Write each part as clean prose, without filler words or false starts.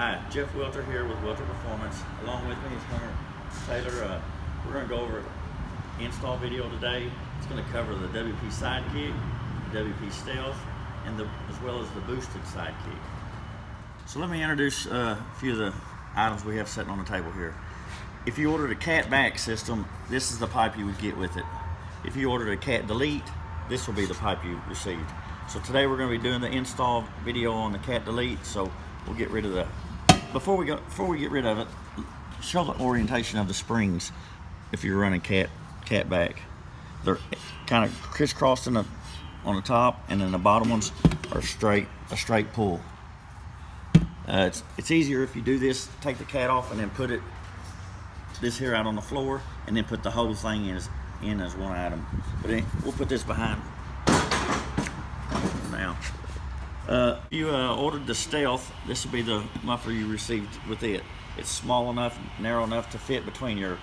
Hi, Jeff Welter here with Welter Performance. Along with me is Hunter Taylor. We're going to go over an install video today. It's going to cover the WP Sidekick, the WP Stealth, and as well as the boosted Sidekick. So let me introduce a few of the items we have sitting on the table here. If you ordered a cat back system, this is the pipe you would get with it. If you ordered a cat delete, this will be the pipe you received. So today we're going to be doing the install video on the cat delete. So we'll get rid of the. Before we get rid of it, show the orientation of the springs. If you're running cat back, they're kind of crisscrossed on the top, and then the bottom ones are a straight pull. It's easier if you do this. Take the cat off and then put this here out on the floor, and then put the whole thing in as one item. But we'll put this behind now. You ordered the Stealth. This will be the muffler you received with it. It's small enough, narrow enough to fit between your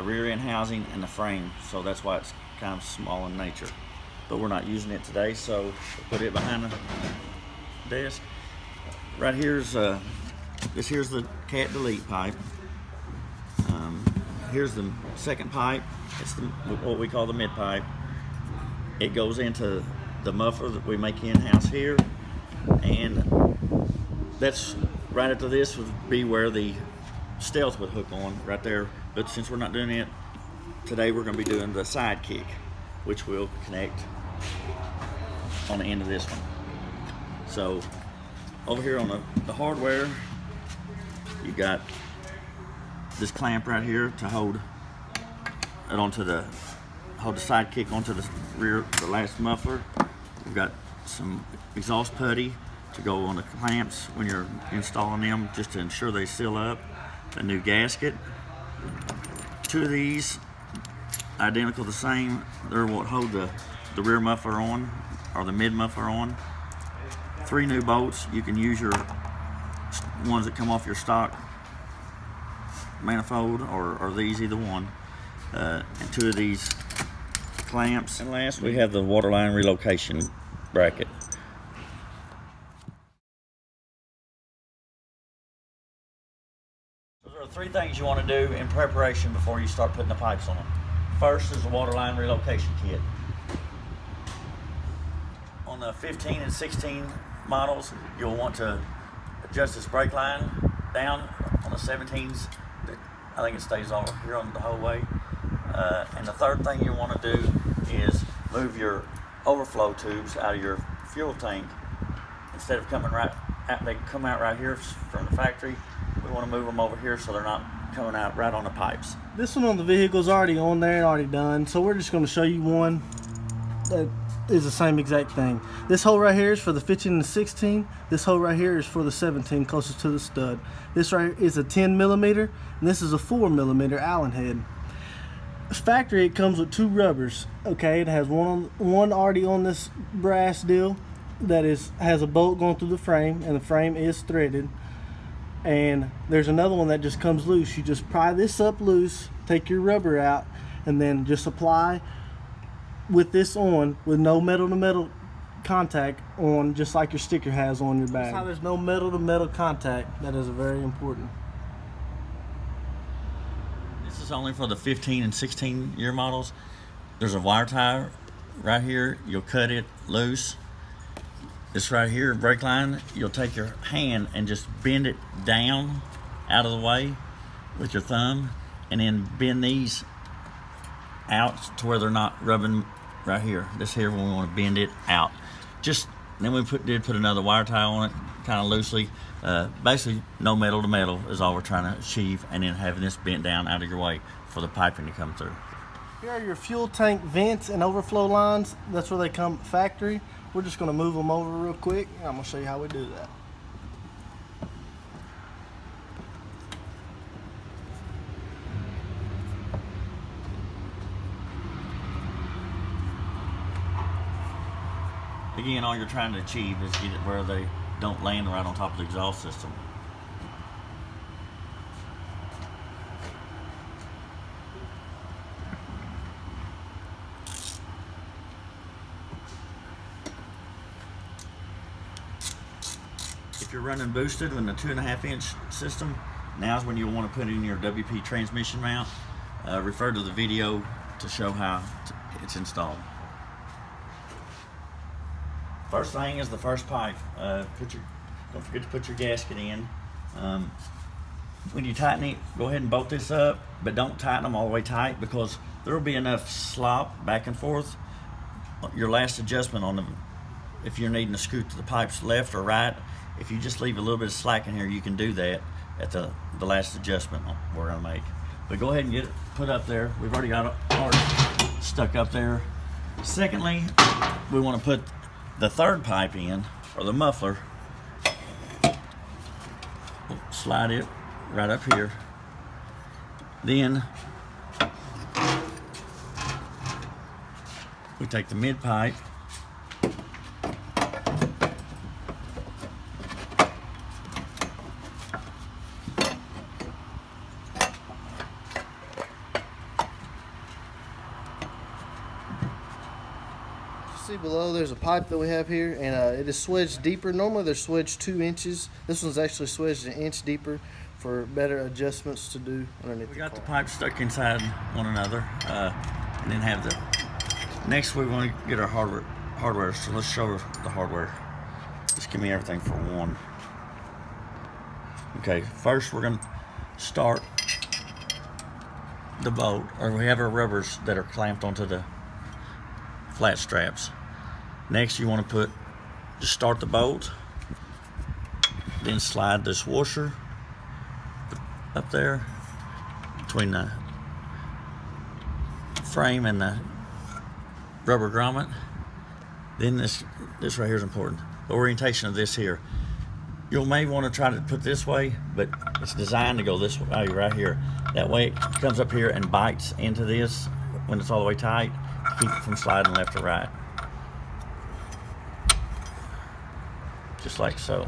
rear end housing and the frame, so that's why it's kind of small in nature. But we're not using it today, so we'll put it behind the desk. Right here's here's the cat delete pipe. Here's the second pipe. It's what we call the mid pipe. It goes into the muffler that we make in-house here, and that's right after this would be where the Stealth would hook on right there. But since we're not doing it today, we're going to be doing the Sidekick, which will connect on the end of this one. So over here on the hardware, you got this clamp right here to hold it onto the Sidekick onto the rear, the last muffler. We've got some exhaust putty to go on the clamps when you're installing them, just to ensure they seal up. A new gasket. Two of these, identical the same. They're what hold the rear muffler on, or the mid muffler on. 3 new bolts. You can use your ones that come off your stock manifold, or these, either one. And 2 of these clamps. And last, we have the waterline relocation bracket. There are 3 things you want to do in preparation before you start putting the pipes on them. First is the waterline relocation kit. On the 15 and 16 models, you'll want to adjust this brake line down. On the 17s, I think it stays on here on the whole way. And the third thing you want to do is move your overflow tubes out of your fuel tank. Instead of coming right out, they come out right here from the factory. We want to move them over here so they're not coming out right on the pipes. This one on the vehicle is already on there and already done, so we're just going to show you one that is the same exact thing. This hole right here is for the 15 and 16. This hole right here is for the 17, closest to the stud. This right here is a 10 millimeter, and this is a 4 millimeter Allen head. Factory, it comes with 2 rubbers. Okay, it has one already on this brass deal that has a bolt going through the frame, and the frame is threaded. And there's another one that just comes loose. You just pry this up loose, take your rubber out, and then just apply with this on, with no metal to metal contact on, just like your sticker has on your bag. That's how there's no metal to metal contact. That is very important. This is only for the 15 and 16 year models. There's a wire tie right here. You'll cut it loose. This right here, brake line, you'll take your hand and just bend it down out of the way with your thumb, and then bend these out to where they're not rubbing right here. This here, when we want to bend it out. Then we did put another wire tie on it, kind of loosely. Basically, no metal to metal is all we're trying to achieve, and then having this bent down out of your way for the piping to come through. Here are your fuel tank vents and overflow lines. That's where they come factory. We're just going to move them over real quick, and I'm going to show you how we do that. Again, all you're trying to achieve is get it where they don't land right on top of the exhaust system. you're running boosted in the 2.5-inch system, now's when you'll want to put in your WP transmission mount. Refer to the video to show how it's installed. First thing is the first pipe. Don't forget to put your gasket in. When you tighten it, go ahead and bolt this up, but don't tighten them all the way tight, because there will be enough slop back and forth. Your last adjustment on them, if you're needing to scoot to the pipes left or right, if you just leave a little bit of slack in here, you can do that at the last adjustment we're gonna make. But go ahead and get it put up there. We've already got ours stuck up there. Secondly, we want to put the third pipe in, or the muffler. We'll slide it right up here. Then we take the mid pipe, See below, there's a pipe that we have here, and it is swedged deeper. Normally they're swedged 2 inches. This one's actually swedged 1 inch deeper for better adjustments to do underneath. We got the pipes stuck inside one another, and then have the. Next, we want to get our hardware. So let's show the hardware. Just give me everything for one. Okay, first we're going to start the bolt, or we have our rubbers that are clamped onto the flat straps. Next, you want to just start the bolt, then slide this washer up there between the frame and the rubber grommet. Then this right here is important. The orientation of this here. You may want to try to put this way, but it's designed to go this way right here. That way it comes up here and bites into this when it's all the way tight, to keep it from sliding left or right. Just like so.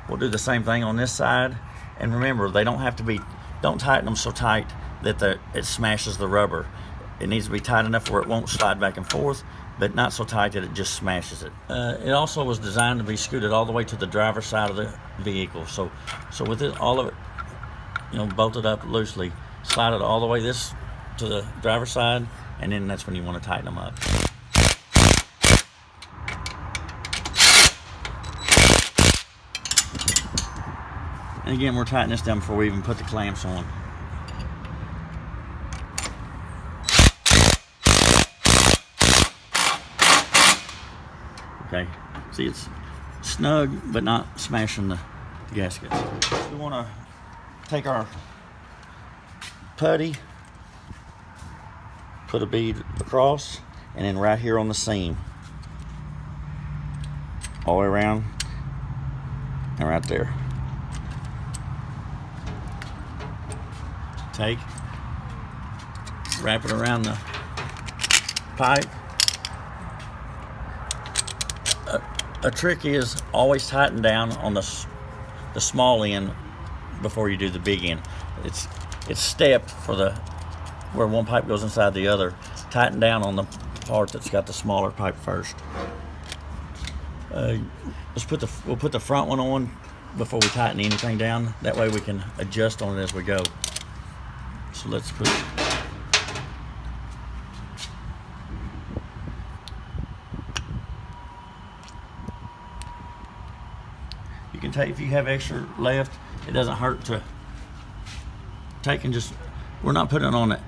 We'll do the same thing on this side. And remember, they don't have to be, don't tighten them so tight that it smashes the rubber. It needs to be tight enough where it won't slide back and forth, but not so tight that it just smashes it. It also was designed to be scooted all the way to the driver's side of the vehicle. So with it, all of it, bolted up loosely, slide it all the way this to the driver's side, and then that's when you want to tighten them up. And again, we're tightening this down before we even put the clamps on. Okay, see, it's snug but not smashing the gaskets. We want to take our putty, put a bead across, and then right here on the seam, all the way around and right there. Take, wrap it around the pipe. A trick is always tighten down on the small end before you do the big end. It's stepped for where one pipe goes inside the other. Tighten down on the part that's got the smaller pipe first. We'll put the front one on before we tighten anything down. That way we can adjust on it as we go. So let's put it. You can take, if you have extra left, it doesn't hurt to take and just, we're not putting it on the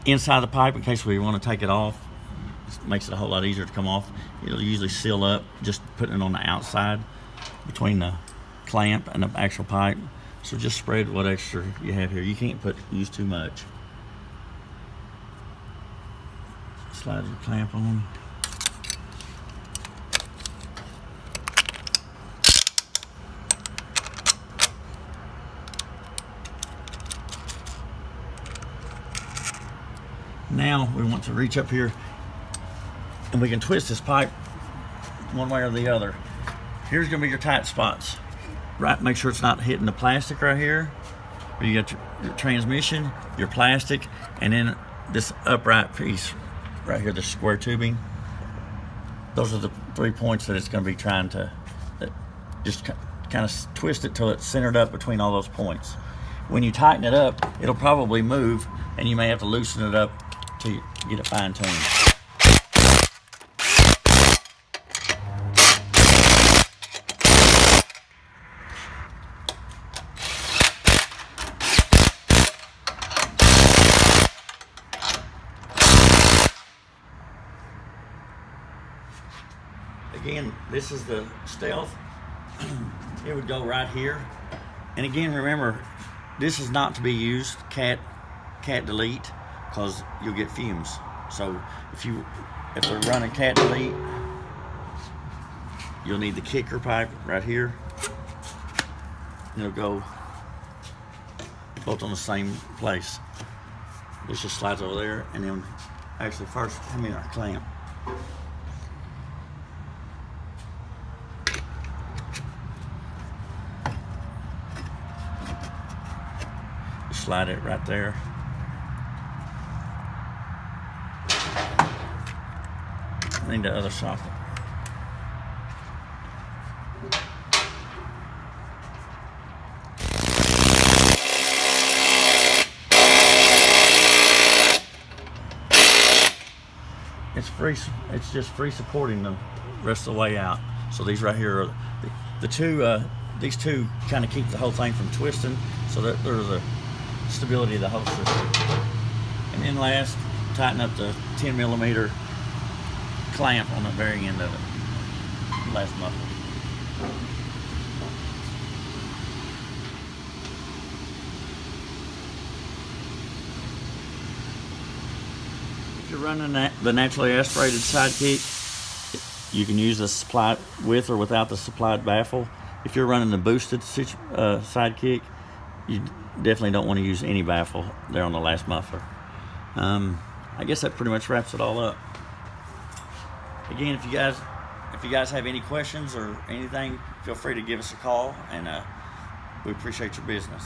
inside of the pipe in case we want to take it off. It makes it a whole lot easier to come off. It'll usually seal up just putting it on the outside between the clamp and the actual pipe. So just spread what extra you have here. You can't use too much. Slide the clamp on. Now we want to reach up here and we can twist this pipe one way or the other. Here's gonna be your tight spots. Right, make sure it's not hitting the plastic right here. Where you got your transmission, your plastic, and then this upright piece right here, the square tubing. Those are the 3 points that it's going to be trying to just kind of twist it till it's centered up between all those points. When you tighten it up, it'll probably move, and you may have to loosen it up to get it fine-tuned. Again, this is the stealth. It would go right here. And again, remember, this is not to be used cat delete, because you'll get fumes. So if they're running cat delete, you'll need the kicker pipe right here. And it'll go both on the same place. This just slides over there, and then actually first, come here, our clamp. Slide it right there. I need the other socket. It's free. It's just free supporting the rest of the way out. So these right here are the two. These two kind of keep the whole thing from twisting, so that there's a stability of the whole system. And then last, tighten up the 10mm clamp on the very end of it. Last muffler. If you're running the naturally aspirated Sidekick, you can use the supplied with or without the supplied baffle. If you're running the boosted Sidekick, you definitely don't want to use any baffle there on the last muffler. I guess that pretty much wraps it all up. Again, if you guys have any questions or anything, feel free to give us a call, and we appreciate your business.